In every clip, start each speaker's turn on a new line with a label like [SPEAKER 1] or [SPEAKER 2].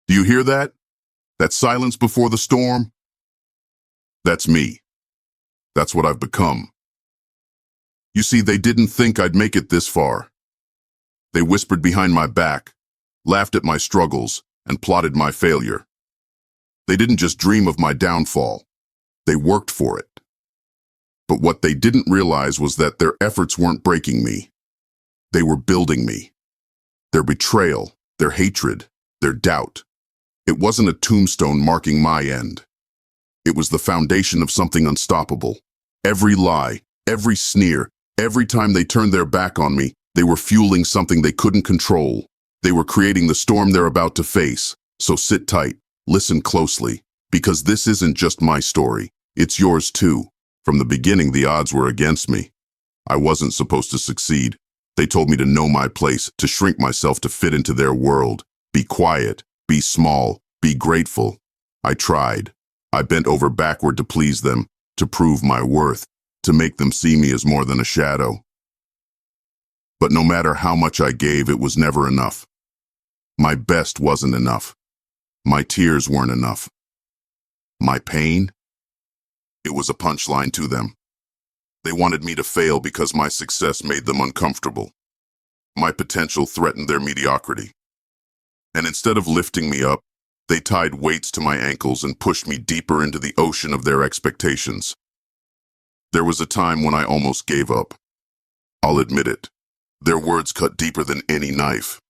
[SPEAKER 1] Do you hear that? That silence before the storm? That's me. That's what I've become. You see, they didn't think I'd make it this far. They whispered behind my back, laughed at my struggles, and plotted my failure. They didn't just dream of my downfall. They worked for it. But what they didn't realize was that their efforts weren't breaking me. They were building me. Their betrayal, their hatred, their doubt. It wasn't a tombstone marking my end. It was the foundation of something unstoppable. Every lie, every sneer, every time they turned their back on me, they were fueling something they couldn't control. They were creating the storm they're about to face. So sit tight, listen closely, because this isn't just my story. It's yours too. From the beginning, the odds were against me. I wasn't supposed to succeed. They told me to know my place, to shrink myself to fit into their world. Be quiet, be small, be grateful. I tried. I bent over backward to please them, to prove my worth, to make them see me as more than a shadow. But no matter how much I gave, it was never enough. My best wasn't enough. My tears weren't enough. My pain? It was a punchline to them. They wanted me to fail because my success made them uncomfortable. My potential threatened their mediocrity. And instead of lifting me up, they tied weights to my ankles and pushed me deeper into the ocean of their expectations. There was a time when I almost gave up. I'll admit it. Their words cut deeper than any knife.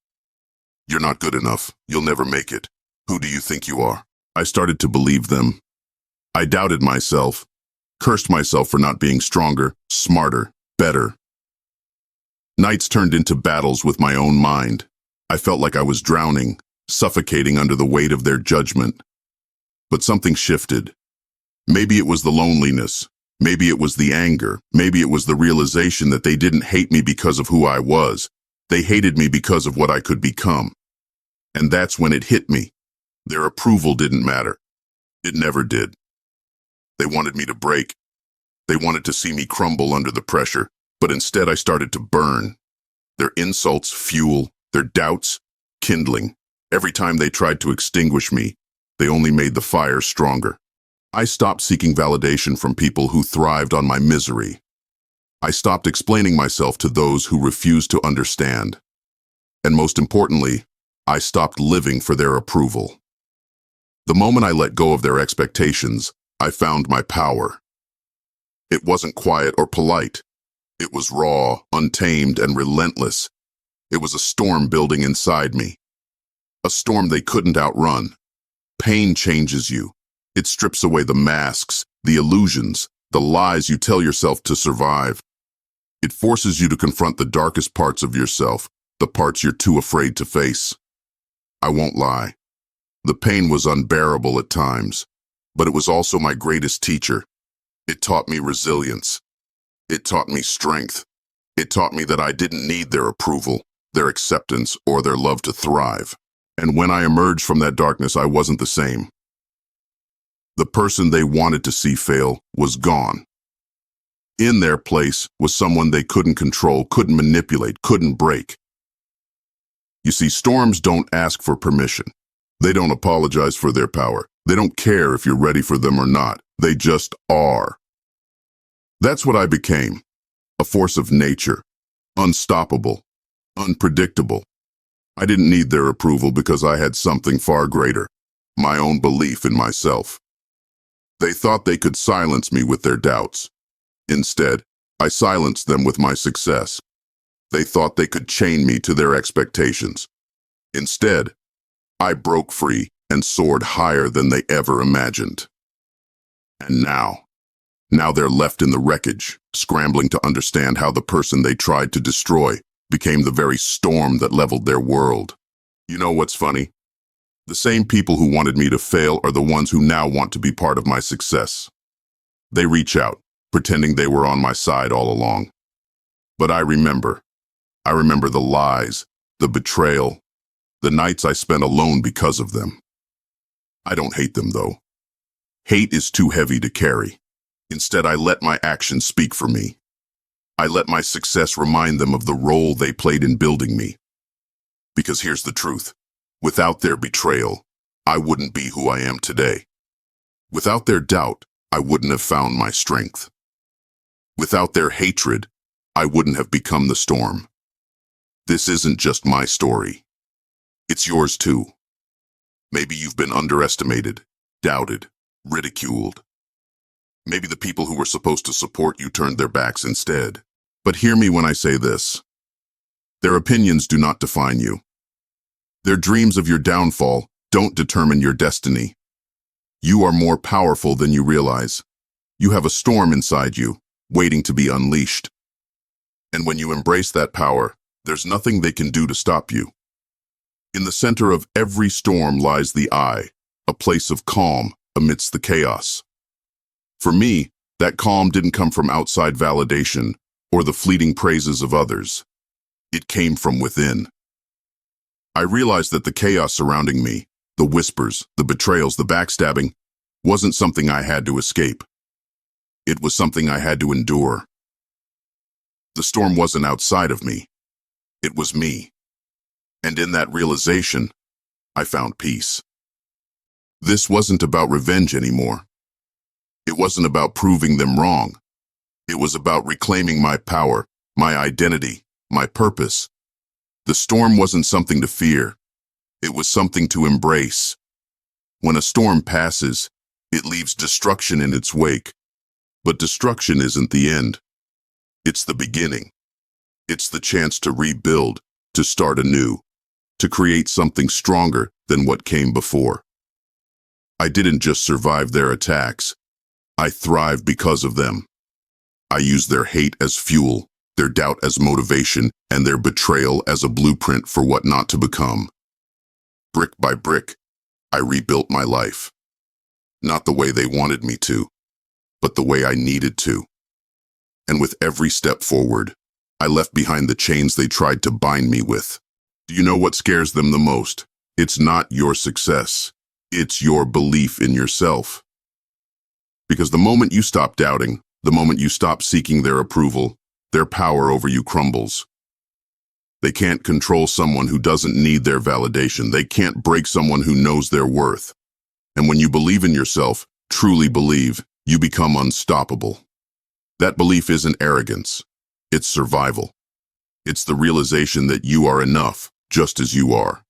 [SPEAKER 1] You're not good enough. You'll never make it. Who do you think you are? I started to believe them. I doubted myself, cursed myself for not being stronger, smarter, better. Nights turned into battles with my own mind. I felt like I was drowning, suffocating under the weight of their judgment. But something shifted. Maybe it was the loneliness. Maybe it was the anger. Maybe it was the realization that they didn't hate me because of who I was. They hated me because of what I could become. And that's when it hit me. Their approval didn't matter. It never did. They wanted me to break. They wanted to see me crumble under the pressure, but instead I started to burn. Their insults fuel, their doubts kindling. Every time they tried to extinguish me, they only made the fire stronger. I stopped seeking validation from people who thrived on my misery. I stopped explaining myself to those who refused to understand. And most importantly, I stopped living for their approval. The moment I let go of their expectations, I found my power. It wasn't quiet or polite. It was raw, untamed, and relentless. It was a storm building inside me. A storm they couldn't outrun. Pain changes you. It strips away the masks, the illusions, the lies you tell yourself to survive. It forces you to confront the darkest parts of yourself, the parts you're too afraid to face. I won't lie. The pain was unbearable at times, but it was also my greatest teacher. It taught me resilience. It taught me strength. It taught me that I didn't need their approval, their acceptance, or their love to thrive. And when I emerged from that darkness, I wasn't the same. The person they wanted to see fail was gone. In their place was someone they couldn't control, couldn't manipulate, couldn't break. You see, storms don't ask for permission. They don't apologize for their power. They don't care if you're ready for them or not. They just are. That's what I became. A force of nature. Unstoppable. Unpredictable. I didn't need their approval because I had something far greater. My own belief in myself. They thought they could silence me with their doubts. Instead, I silenced them with my success. They thought they could chain me to their expectations. Instead, I broke free and soared higher than they ever imagined. And now they're left in the wreckage, scrambling to understand how the person they tried to destroy became the very storm that leveled their world. You know what's funny? The same people who wanted me to fail are the ones who now want to be part of my success. They reach out, pretending they were on my side all along. But I remember the lies, the betrayal, the nights I spent alone because of them. I don't hate them, though. Hate is too heavy to carry. Instead, I let my actions speak for me. I let my success remind them of the role they played in building me. Because here's the truth. Without their betrayal, I wouldn't be who I am today. Without their doubt, I wouldn't have found my strength. Without their hatred, I wouldn't have become the storm. This isn't just my story. It's yours too. Maybe you've been underestimated, doubted, ridiculed. Maybe the people who were supposed to support you turned their backs instead. But hear me when I say this. Their opinions do not define you. Their dreams of your downfall don't determine your destiny. You are more powerful than you realize. You have a storm inside you, waiting to be unleashed. And when you embrace that power, there's nothing they can do to stop you. In the center of every storm lies the eye, a place of calm amidst the chaos. For me, that calm didn't come from outside validation or the fleeting praises of others. It came from within. I realized that the chaos surrounding me, the whispers, the betrayals, the backstabbing, wasn't something I had to escape. It was something I had to endure. The storm wasn't outside of me. It was me. And in that realization, I found peace. This wasn't about revenge anymore. It wasn't about proving them wrong. It was about reclaiming my power, my identity, my purpose. The storm wasn't something to fear. It was something to embrace. When a storm passes, it leaves destruction in its wake. But destruction isn't the end. It's the beginning. It's the chance to rebuild, to start anew, to create something stronger than what came before. I didn't just survive their attacks. I thrived because of them. I used their hate as fuel, their doubt as motivation, and their betrayal as a blueprint for what not to become. Brick by brick, I rebuilt my life. Not the way they wanted me to, but the way I needed to. And with every step forward, I left behind the chains they tried to bind me with. Do you know what scares them the most? It's not your success. It's your belief in yourself. Because the moment you stop doubting, the moment you stop seeking their approval, their power over you crumbles. They can't control someone who doesn't need their validation. They can't break someone who knows their worth. And when you believe in yourself, truly believe, you become unstoppable. That belief isn't arrogance. It's survival. It's the realization that you are enough, just as you are.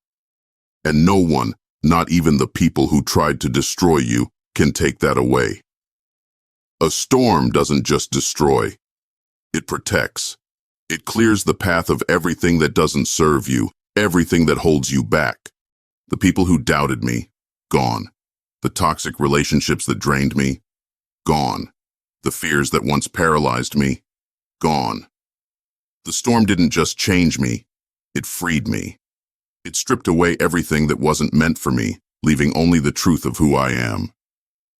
[SPEAKER 1] And no one, not even the people who tried to destroy you, can take that away. A storm doesn't just destroy. It protects. It clears the path of everything that doesn't serve you, everything that holds you back. The people who doubted me, gone. The toxic relationships that drained me, gone. The fears that once paralyzed me, gone. The storm didn't just change me, it freed me. It stripped away everything that wasn't meant for me, leaving only the truth of who I am.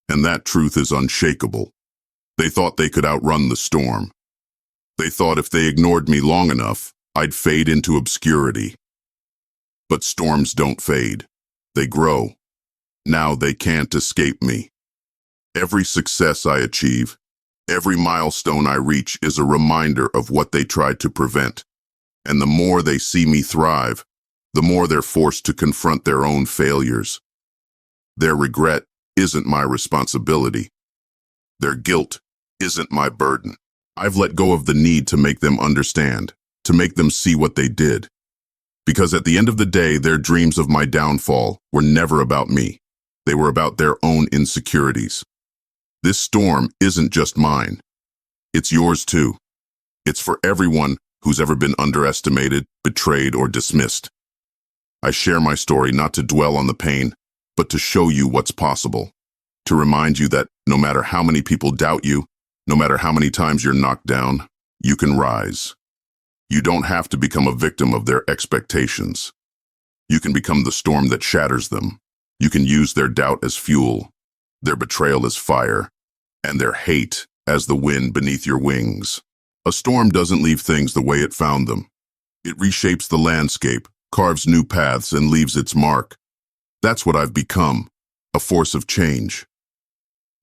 [SPEAKER 1] And that truth is unshakable. They thought they could outrun the storm. They thought if they ignored me long enough, I'd fade into obscurity. But storms don't fade. They grow. Now they can't escape me. Every success I achieve, every milestone I reach is a reminder of what they tried to prevent. And the more they see me thrive, the more they're forced to confront their own failures. Their regret isn't my responsibility. Their guilt isn't my burden. I've let go of the need to make them understand, to make them see what they did. Because at the end of the day, their dreams of my downfall were never about me. They were about their own insecurities. This storm isn't just mine. It's yours too. It's for everyone who's ever been underestimated, betrayed, or dismissed. I share my story not to dwell on the pain, but to show you what's possible. To remind you that no matter how many people doubt you, no matter how many times you're knocked down, you can rise. You don't have to become a victim of their expectations. You can become the storm that shatters them. You can use their doubt as fuel, their betrayal as fire, and their hate as the wind beneath your wings. A storm doesn't leave things the way it found them. It reshapes the landscape, carves new paths, and leaves its mark. That's what I've become, a force of change.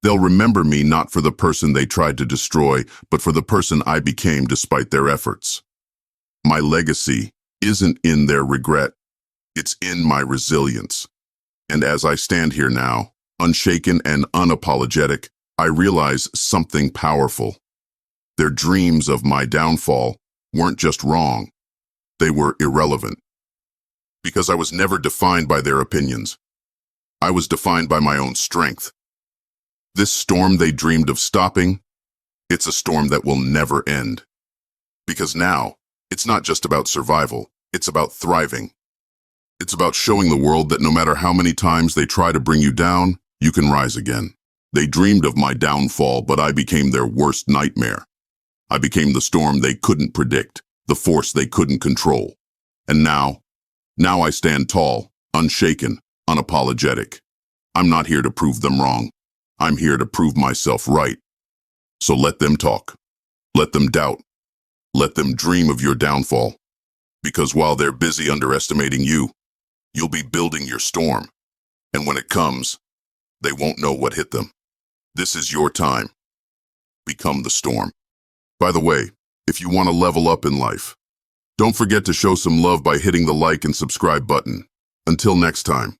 [SPEAKER 1] They'll remember me not for the person they tried to destroy, but for the person I became despite their efforts. My legacy isn't in their regret. It's in my resilience. And as I stand here now, unshaken and unapologetic, I realize something powerful. Their dreams of my downfall weren't just wrong, they were irrelevant. Because I was never defined by their opinions. I was defined by my own strength. This storm they dreamed of stopping, it's a storm that will never end. Because now, it's not just about survival, it's about thriving. It's about showing the world that no matter how many times they try to bring you down, you can rise again. They dreamed of my downfall, but I became their worst nightmare. I became the storm they couldn't predict, the force they couldn't control. And now I stand tall, unshaken, unapologetic. I'm not here to prove them wrong. I'm here to prove myself right. So let them talk. Let them doubt. Let them dream of your downfall. Because while they're busy underestimating you, you'll be building your storm. And when it comes, they won't know what hit them. This is your time. Become the storm. By the way, if you want to level up in life, don't forget to show some love by hitting the like and subscribe button. Until next time.